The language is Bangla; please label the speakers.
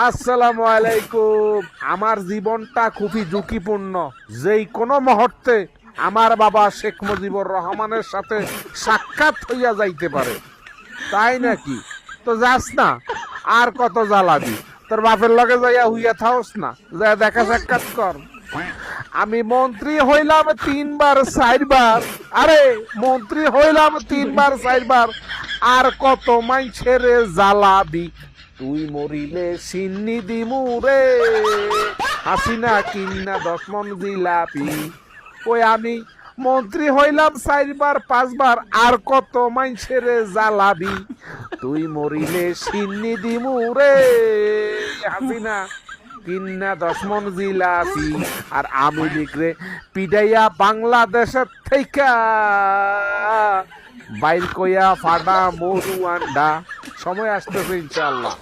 Speaker 1: আসসালামু আলাইকুম। আমার জীবনটা খুবই ঝুঁকিপূর্ণ। যেই কোনো মুহূর্তে আমার বাবা শেখ মুজিবুর রহমানের সাথে সাক্ষাৎ হইয়া যাইতে পারে। তাই নাকি? তো যাস না, আর কত জ্বালাবি? তোর বাপের লগে যাইয়া হইয়া থাকস না, যা দেখা সাক্ষাৎ কর। আমি মন্ত্রী হইলাম 3 বার 4 বার। আরে মন্ত্রী হইলাম 3 বার 4 বার, আর কত মাইছের জ্বালাবি? তুই মরিলে সিন্নি দিমু রে, হাসিনা কিন্না 10 মন জিলাপি। ওই আমি মন্ত্রী হইলাম 4 বার 5 বার, আর কত মাইছের জ্বালাবি? তুই মরিলে সিন্নি দিমু রে, হাসিনা কিন্না 10 মন জিলাপি। আর আমি লিখরে পিডাইয়া বাংলাদেশের থেকে বাইর কইয়া ফাডা মরু আন্ডা। সময় আসতেছে ইনশাআল্লাহ।